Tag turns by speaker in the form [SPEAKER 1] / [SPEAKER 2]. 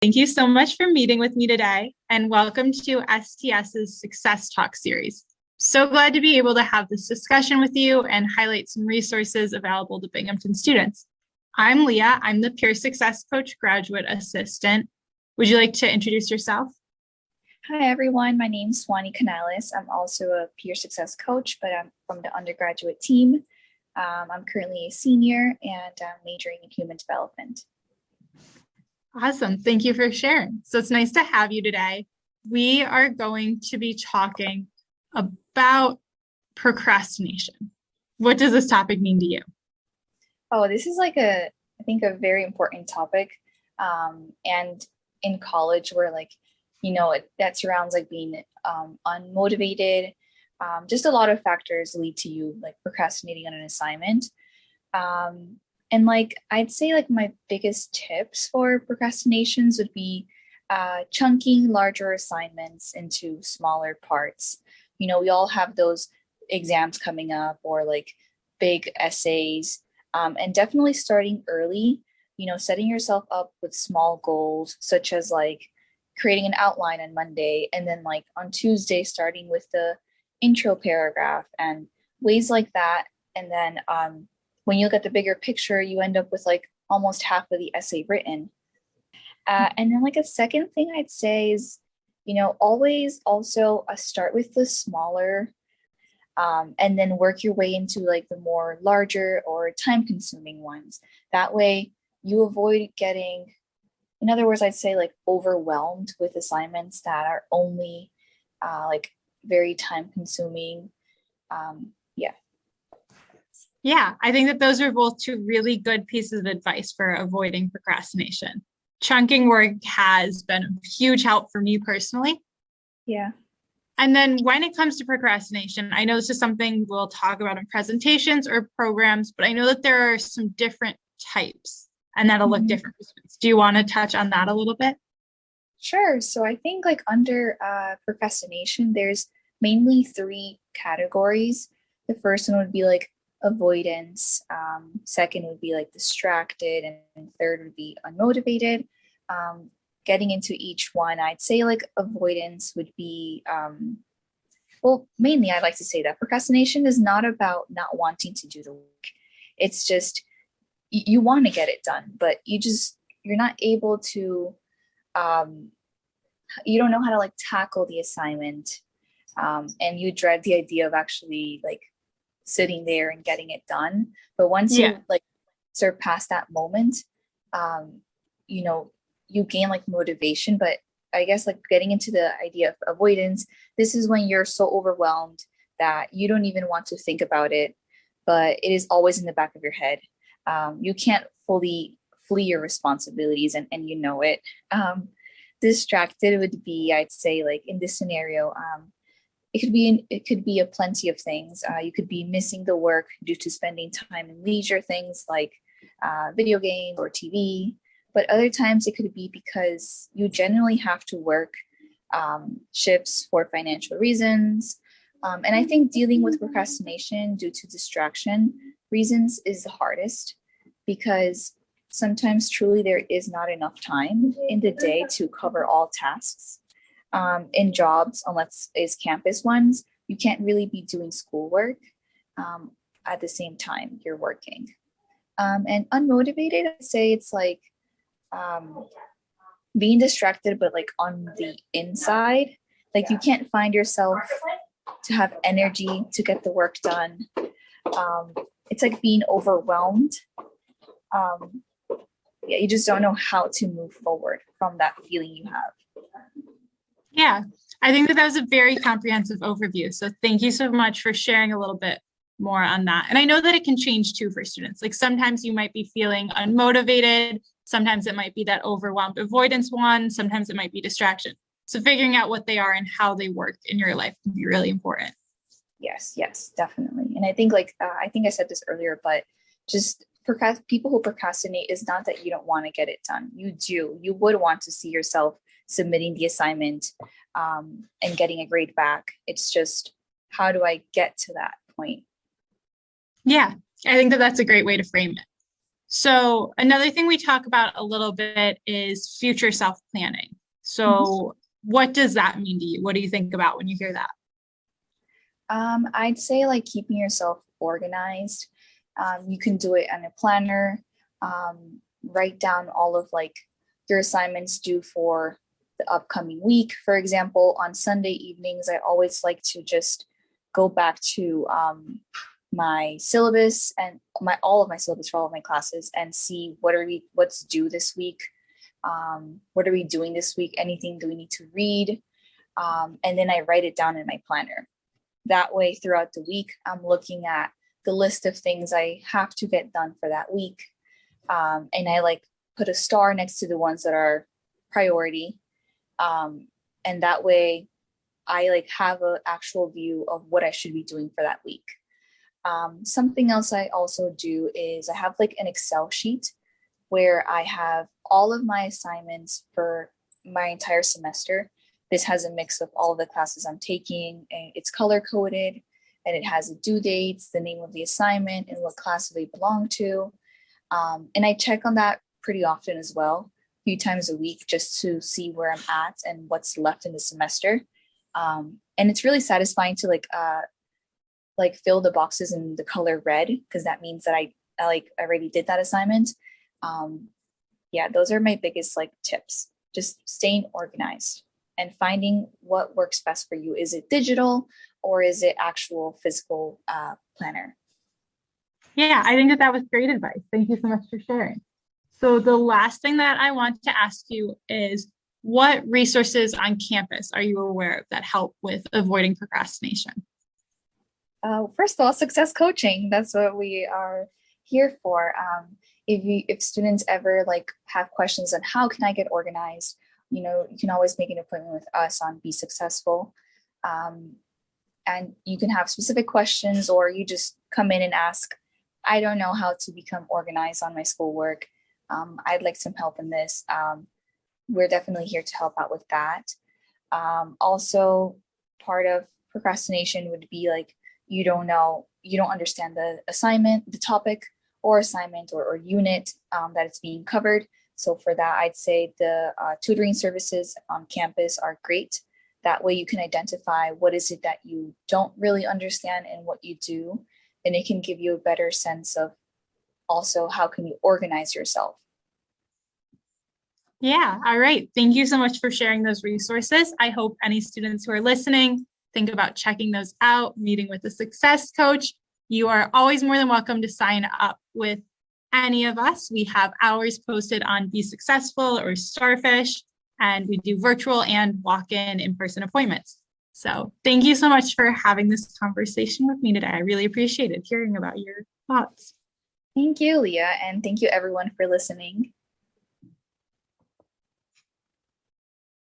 [SPEAKER 1] Thank you so much for meeting with me today, and welcome to STS's Success Talk series. So glad to be able to have this discussion with you and highlight some resources available to Binghamton students. I'm Leah. I'm the Peer Success Coach Graduate Assistant. Would you like to introduce yourself?
[SPEAKER 2] Hi, everyone. My name is Swani Canales. I'm also a peer success coach, but I'm from the undergraduate team. I'm currently a senior and majoring in human development.
[SPEAKER 1] Awesome. Thank you for sharing. So it's nice to have you today. We are going to be talking about procrastination. What does this topic mean to you?
[SPEAKER 2] Oh, this is I think a very important topic. And in college, where that surrounds being unmotivated. Just a lot of factors lead to you procrastinating on an assignment. And I'd say my biggest tips for procrastinations would be chunking larger assignments into smaller parts. We all have those exams coming up or big essays, and definitely starting early, setting yourself up with small goals, such as creating an outline on Monday, and then on Tuesday, starting with the intro paragraph and ways like that. And then when you look at the bigger picture, you end up with almost half of the essay written. And then a second thing I'd say is, always also start with the smaller and then work your way into the more larger or time consuming ones. That way you avoid getting, in other words, I'd say overwhelmed with assignments that are only very time consuming.
[SPEAKER 1] Yeah, I think that those are both two really good pieces of advice for avoiding procrastination. Chunking work has been a huge help for me personally.
[SPEAKER 2] Yeah.
[SPEAKER 1] And then when it comes to procrastination, I know this is something we'll talk about in presentations or programs, but I know that there are some different types and that'll look different for students. Do you want to touch on that a little bit?
[SPEAKER 2] Sure. So I think under procrastination, there's mainly three categories. The first one would be avoidance. Second would be distracted, and third would be unmotivated. Getting into each one, I'd say avoidance would be, mainly I'd like to say that procrastination is not about not wanting to do the work. It's just, you want to get it done, but you're not able to, you don't know how to tackle the assignment. And you dread the idea of actually sitting there and getting it done. But once you surpass that moment, you gain motivation. But I guess getting into the idea of avoidance, this is when you're so overwhelmed that you don't even want to think about it, but it is always in the back of your head. You can't fully flee your responsibilities, and you know it. Distracted would be, I'd say, in this scenario, it could be a plenty of things. You could be missing the work due to spending time in leisure things like video game or TV. But other times it could be because you generally have to work shifts for financial reasons. And I think dealing with procrastination due to distraction reasons is the hardest, because sometimes truly there is not enough time in the day to cover all tasks. In jobs, unless it's campus ones, you can't really be doing schoolwork at the same time you're working. And unmotivated, I'd say it's being distracted, but on the inside, you can't find yourself to have energy to get the work done. It's being overwhelmed. You just don't know how to move forward from that feeling you have.
[SPEAKER 1] Yeah, I think that was a very comprehensive overview. So thank you so much for sharing a little bit more on that. And I know that it can change too for students. Sometimes you might be feeling unmotivated. Sometimes it might be that overwhelmed avoidance one. Sometimes it might be distraction. So figuring out what they are and how they work in your life can be really important.
[SPEAKER 2] Yes, definitely. And I think I think I said this earlier, but just people who procrastinate is not that you don't want to get it done. You do. You would want to see yourself submitting the assignment and getting a grade back. It's just, how do I get to that point?
[SPEAKER 1] Yeah, I think that that's a great way to frame it. So another thing we talk about a little bit is future self-planning. So what does that mean to you? What do you think about when you hear that?
[SPEAKER 2] I'd say like keeping yourself organized. You can do it on a planner. Write down all of like your assignments due for the upcoming week. For example, on Sunday evenings, I always like to just go back to my syllabus and my all of my syllabus for all of my classes and see what's due this week. What are we doing this week? Anything do we need to read? And then I write it down in my planner. That way, throughout the week, I'm looking at the list of things I have to get done for that week. And I like put a star next to the ones that are priority. And that way I like have an actual view of what I should be doing for that week. Something else I also do is I have like an Excel sheet where I have all of my assignments for my entire semester. This has a mix of all of the classes I'm taking, and it's color coded, and it has the due dates, the name of the assignment, and what class they belong to. And I check on that pretty often as well, a few times a week, just to see where I'm at and what's left in the semester. And it's really satisfying to like fill the boxes in the color red, because that means that I like already did that assignment. Yeah, those are my biggest like tips. Just staying organized and finding what works best for you. Is it digital or is it actual physical planner?
[SPEAKER 1] Yeah, I think that that was great advice. Thank you so much for sharing. So the last thing that I want to ask you is, what resources on campus are you aware of that help with avoiding procrastination?
[SPEAKER 2] First of all, success coaching. That's what we are here for. If students ever like have questions on how can I get organized, you can always make an appointment with us on Be Successful. And you can have specific questions, or you just come in and ask, I don't know how to become organized on my schoolwork. I'd like some help in this. We're definitely here to help out with that. Also, part of procrastination would be like, you don't understand the assignment, the topic or assignment or unit that it's being covered. So for that, I'd say the tutoring services on campus are great. That way you can identify what is it that you don't really understand and what you do, and it can give you a better sense of also how can you organize yourself.
[SPEAKER 1] Yeah, all right. Thank you so much for sharing those resources. I hope any students who are listening think about checking those out, meeting with a success coach. You are always more than welcome to sign up with any of us. We have hours posted on Be Successful or Starfish, and we do virtual and walk-in in-person appointments. So thank you so much for having this conversation with me today. I really appreciated hearing about your thoughts.
[SPEAKER 2] Thank you, Leah, and thank you everyone for listening.